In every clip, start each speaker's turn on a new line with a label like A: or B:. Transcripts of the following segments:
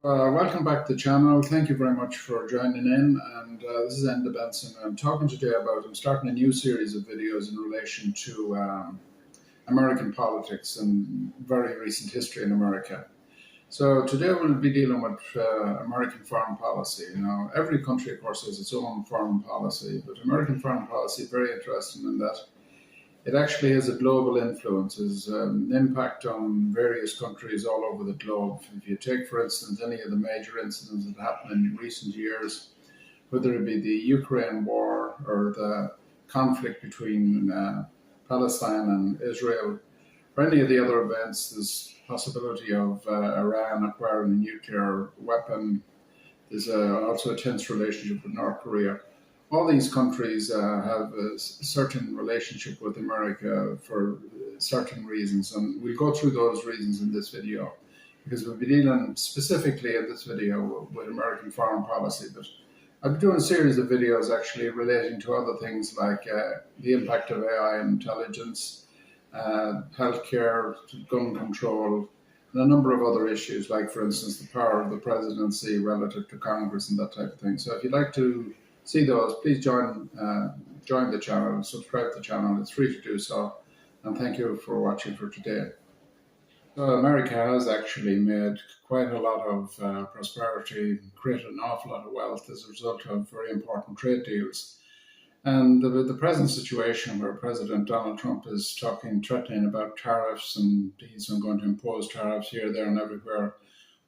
A: Welcome back to the channel. Thank you very much for joining in. And this is Enda Benson. I'm starting a new series of videos in relation to American politics and very recent history in America. So today we'll be dealing with American foreign policy. Now, every country, of course, has its own foreign policy, but American foreign policy is very interesting in that it actually has a global influence, has an impact on various countries all over the globe. If you take, for instance, any of the major incidents that happened in recent years, whether it be the Ukraine war or the conflict between Palestine and Israel, or any of the other events, there's possibility of Iran acquiring a nuclear weapon. There's also a tense relationship with North Korea. All these countries have a certain relationship with America for certain reasons, and we'll go through those reasons in this video because we'll be dealing specifically in this video with American foreign policy. But I'll be doing a series of videos actually relating to other things like the impact of AI and intelligence, healthcare, gun control, and a number of other issues like, for instance, the power of the presidency relative to Congress and that type of thing. So if you'd like to see those, please join the channel, subscribe to the channel. It's free to do so. And thank you for watching for today. So America has actually made quite a lot of prosperity, created an awful lot of wealth as a result of very important trade deals. And the present situation where President Donald Trump is threatening about tariffs, and he's going to impose tariffs here, there, and everywhere,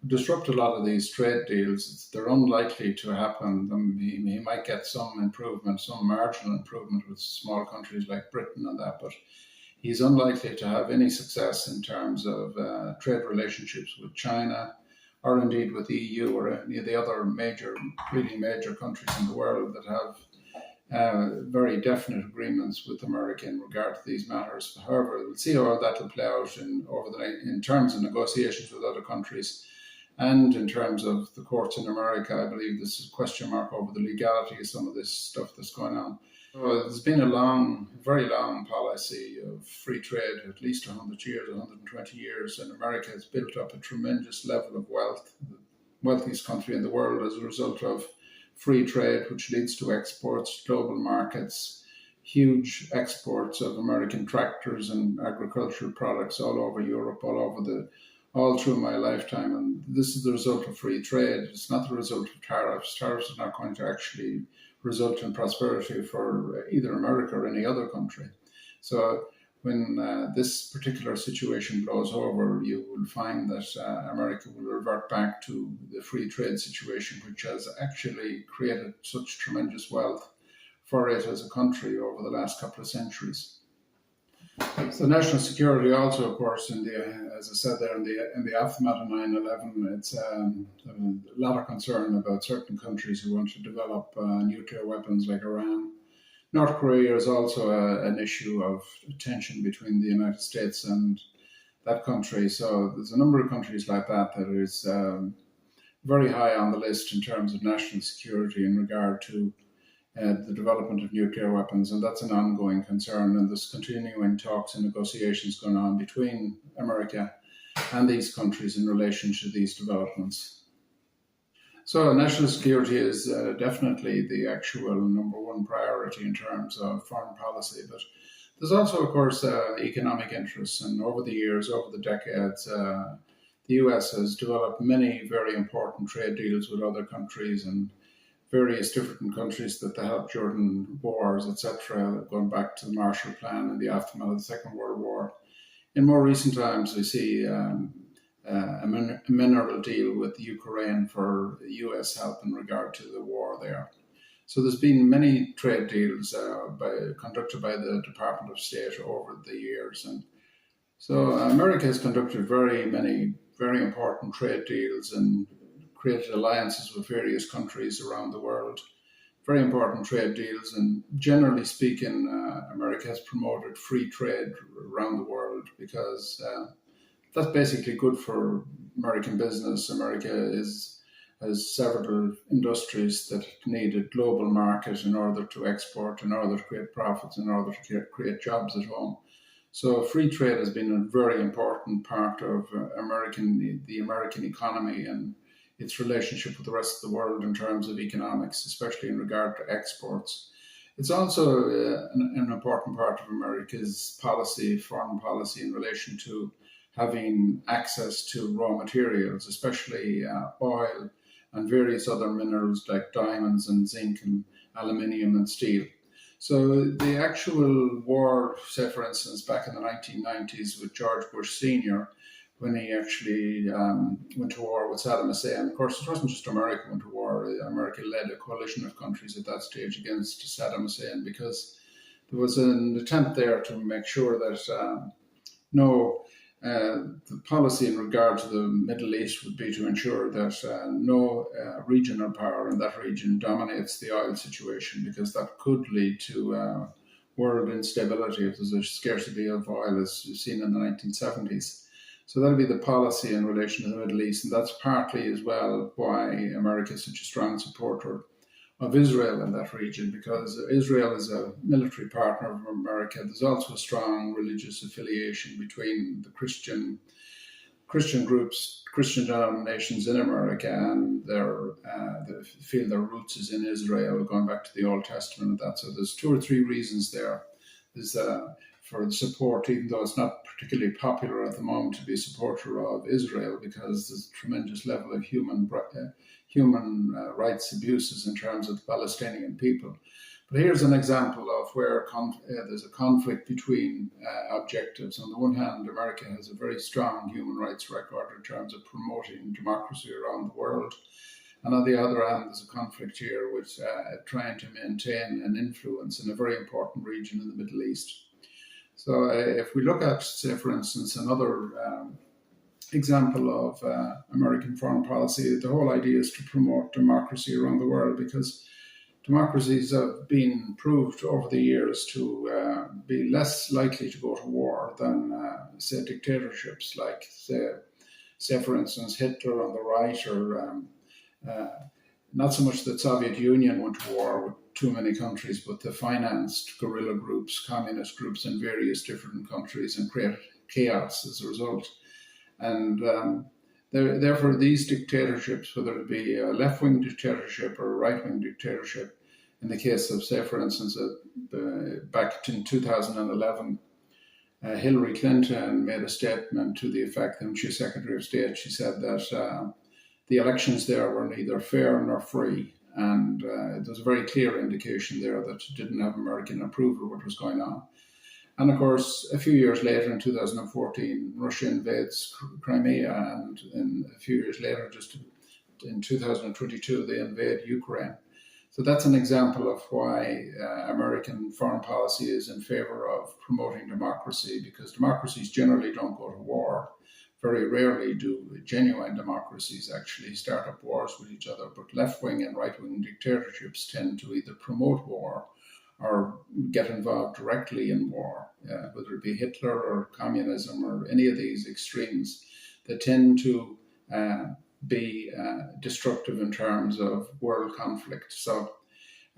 A: disrupt a lot of these trade deals. They're unlikely to happen. He might get some improvement, some marginal improvement with small countries like Britain and that, but he's unlikely to have any success in terms of trade relationships with China, or indeed with the EU or any of the other really major countries in the world that have very definite agreements with America in regard to these matters. However, we'll see how that will play out in terms of negotiations with other countries. And in terms of the courts in America, I believe this is a question mark over the legality of some of this stuff that's going on. So there's been a very long policy of free trade, at least 100 years, 120 years, and America has built up a tremendous level of wealth, the wealthiest country in the world as a result of free trade, which leads to exports, global markets, huge exports of American tractors and agricultural products all over Europe, all through my lifetime. And this is the result of free trade. It's not the result of tariffs. Tariffs are not going to actually result in prosperity for either America or any other country. So when this particular situation blows over, you will find that America will revert back to the free trade situation, which has actually created such tremendous wealth for it as a country over the last couple of centuries. So national security also, of course, as I said there, in the aftermath of 9/11, it's a lot of concern about certain countries who want to develop nuclear weapons like Iran. North Korea is also an issue of tension between the United States and that country. So there's a number of countries like that is very high on the list in terms of national security in regard to the development of nuclear weapons, and that's an ongoing concern. And there's continuing talks and negotiations going on between America and these countries in relation to these developments. So national security is definitely the actual number one priority in terms of foreign policy, but there's also, of course, economic interests. And over the years, over the decades, the US has developed many very important trade deals with other countries and various different countries that they helped during wars, etc., going back to the Marshall Plan and the aftermath of the Second World War. In more recent times, we see a mineral deal with Ukraine for US help in regard to the war there. So there's been many trade deals conducted by the Department of State over the years. And so America has conducted many very important trade deals and created alliances with various countries around the world, very important trade deals. And generally speaking, America has promoted free trade around the world because that's basically good for American business. America has several industries that need a global market in order to export, in order to create profits, in order to create jobs at home. So free trade has been a very important part of the American economy, and its relationship with the rest of the world in terms of economics, especially in regard to exports. It's also an important part of America's policy, foreign policy, in relation to having access to raw materials, especially oil and various other minerals like diamonds and zinc and aluminium and steel. So the actual war, say for instance, back in the 1990s with George Bush Sr., when he actually went to war with Saddam Hussein. Of course, it wasn't just America went to war. America led a coalition of countries at that stage against Saddam Hussein because there was an attempt there to make sure that the policy in regard to the Middle East would be to ensure that no regional power in that region dominates the oil situation, because that could lead to world instability if there's a scarcity of oil, as you've seen in the 1970s. So that'll be the policy in relation to the Middle East, and that's partly as well why America is such a strong supporter of Israel in that region, because Israel is a military partner of America. There's also a strong religious affiliation between the Christian groups, Christian denominations in America, and they feel their roots is in Israel, going back to the Old Testament and that. So there's 2 or 3 reasons there. There's for the support, even though it's not particularly popular at the moment to be a supporter of Israel, because there's a tremendous level of human rights abuses in terms of the Palestinian people. But here's an example of where there's a conflict between objectives. On the one hand, America has a very strong human rights record in terms of promoting democracy around the world. And on the other hand, there's a conflict here with trying to maintain an influence in a very important region in the Middle East. So if we look at, say, for instance, another example of American foreign policy, the whole idea is to promote democracy around the world, because democracies have been proved over the years to be less likely to go to war than, say, dictatorships like, say, for instance, Hitler on the right, or not so much that Soviet Union went to war with too many countries, but they financed guerrilla groups, communist groups in various different countries and created chaos as a result. And therefore, these dictatorships, whether it be a left-wing dictatorship or a right-wing dictatorship, in the case of, say, for instance, back in 2011, Hillary Clinton made a statement to the effect, and she's Secretary of State, she said that the elections there were neither fair nor free. And there's a very clear indication there that it didn't have American approval of what was going on. And of course, a few years later, in 2014, Russia invades Crimea, and a few years later, just in 2022, they invade Ukraine. So that's an example of why American foreign policy is in favor of promoting democracy, because democracies generally don't go to war. Very rarely do genuine democracies actually start up wars with each other, but left-wing and right-wing dictatorships tend to either promote war or get involved directly in war, whether it be Hitler or communism or any of these extremes. They tend to be destructive in terms of world conflict. So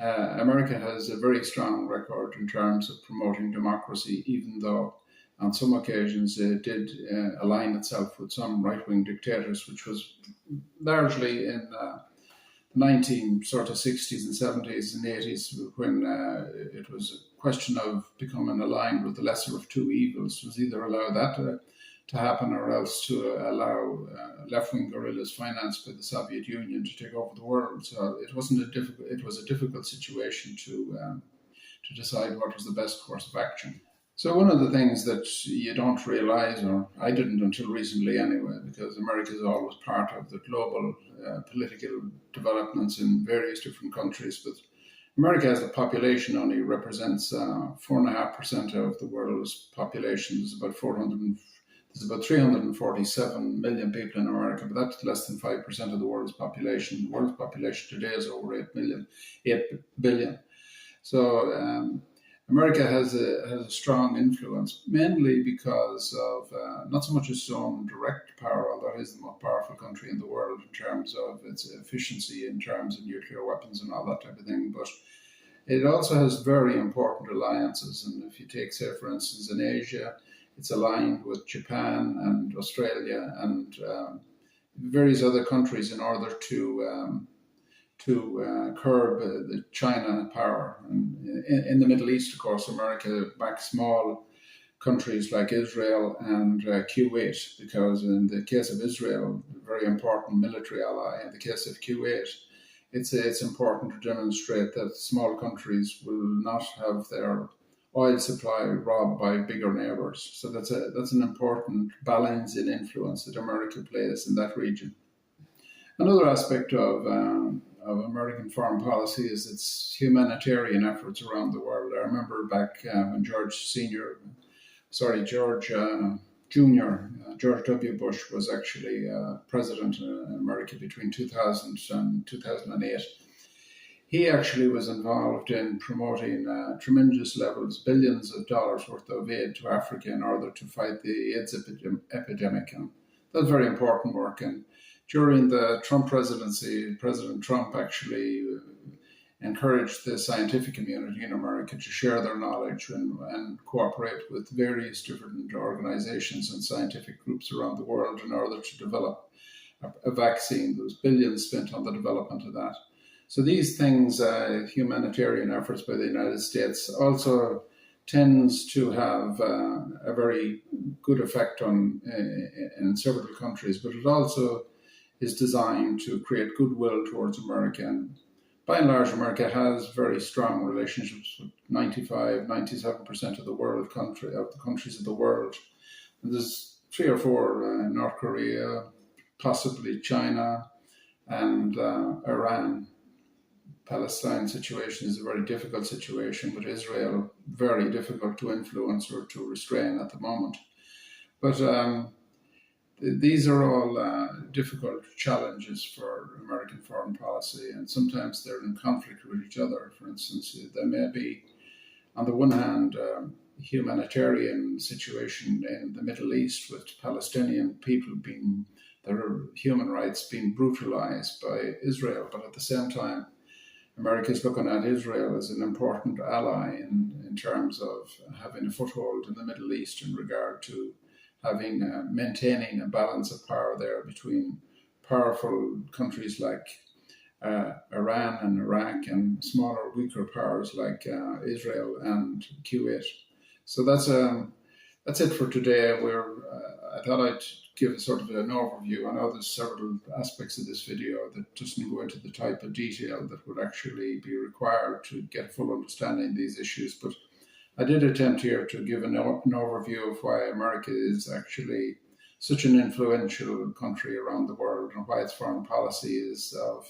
A: America has a very strong record in terms of promoting democracy, even though on some occasions it did align itself with some right-wing dictators, which was largely in the 1960s and 70s and 80s, when it was a question of becoming aligned with the lesser of two evils. It was either allow that to happen, or else to allow left-wing guerrillas financed by the Soviet Union to take over the world. So it was a difficult situation to decide what was the best course of action. So one of the things that you don't realize, or I didn't until recently anyway, because America is always part of the global political developments in various different countries, but America as a population only represents 4.5% of the world's population. There's about 347 million people in America, but that's less than 5% of the world's population. The world's population today is over 8 billion. So America has a strong influence, mainly because of not so much its own direct power, although it is the most powerful country in the world in terms of its efficiency, in terms of nuclear weapons and all that type of thing, but it also has very important alliances. And if you take, say, for instance, in Asia, it's aligned with Japan and Australia and various other countries in order to curb the China power. And in the Middle East, of course, America backs small countries like Israel and Kuwait, because in the case of Israel, a very important military ally. In the case of Kuwait, it's important to demonstrate that small countries will not have their oil supply robbed by bigger neighbours. So that's an important balance in influence that America plays in that region. Another aspect of American foreign policy is its humanitarian efforts around the world. I remember back when George Jr., George W. Bush was actually president in America between 2000 and 2008. He actually was involved in promoting tremendous levels, billions of dollars worth of aid to Africa in order to fight the AIDS epidemic. And that's very important work. And during the Trump presidency, President Trump actually encouraged the scientific community in America to share their knowledge and cooperate with various different organizations and scientific groups around the world in order to develop a vaccine. There was billions spent on the development of that. So these things, humanitarian efforts by the United States, also tends to have a very good effect in several countries, but it also is designed to create goodwill towards America. And by and large, America has very strong relationships with 97% of the countries of the world. And there's 3 or 4, North Korea, possibly China, and Iran. Palestine situation is a very difficult situation, but Israel, very difficult to influence or to restrain at the moment. But these are all difficult challenges for American foreign policy, and sometimes they're in conflict with each other. For instance, there may be, on the one hand, humanitarian situation in the Middle East with Palestinian people their human rights being brutalized by Israel, but at the same time, America is looking at Israel as an important ally in terms of having a foothold in the Middle East in regard to maintaining a balance of power there between powerful countries like Iran and Iraq and smaller, weaker powers like Israel and Kuwait. So that's it for today. I thought I'd give sort of an overview. I know there's several aspects of this video that doesn't go into the type of detail that would actually be required to get a full understanding of these issues, but I did attempt here to give an overview of why America is actually such an influential country around the world and why its foreign policy is of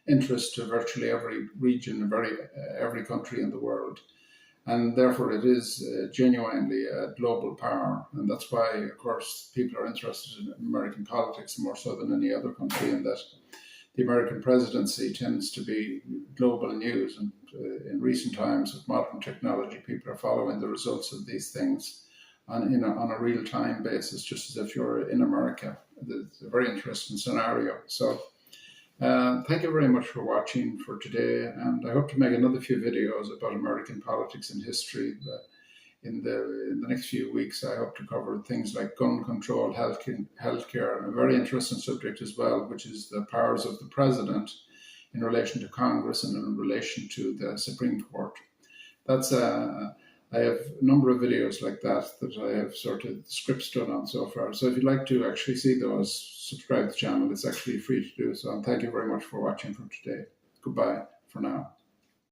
A: interest to virtually every region, every country in the world. And therefore it is genuinely a global power. And that's why, of course, people are interested in American politics more so than any other country, in that the American presidency tends to be global news. And in recent times, with modern technology, people are following the results of these things on a real-time basis, just as if you're in America. It's a very interesting scenario. So thank you very much for watching for today, and I hope to make another few videos about American politics and history. In the next few weeks, I hope to cover things like gun control, healthcare, and a very interesting subject as well, which is the powers of the president in relation to Congress and in relation to the Supreme Court. I have a number of videos like that I have sort of scripts done on so far. So if you'd like to actually see those, subscribe to the channel. It's actually free to do so. And thank you very much for watching for today. Goodbye for now.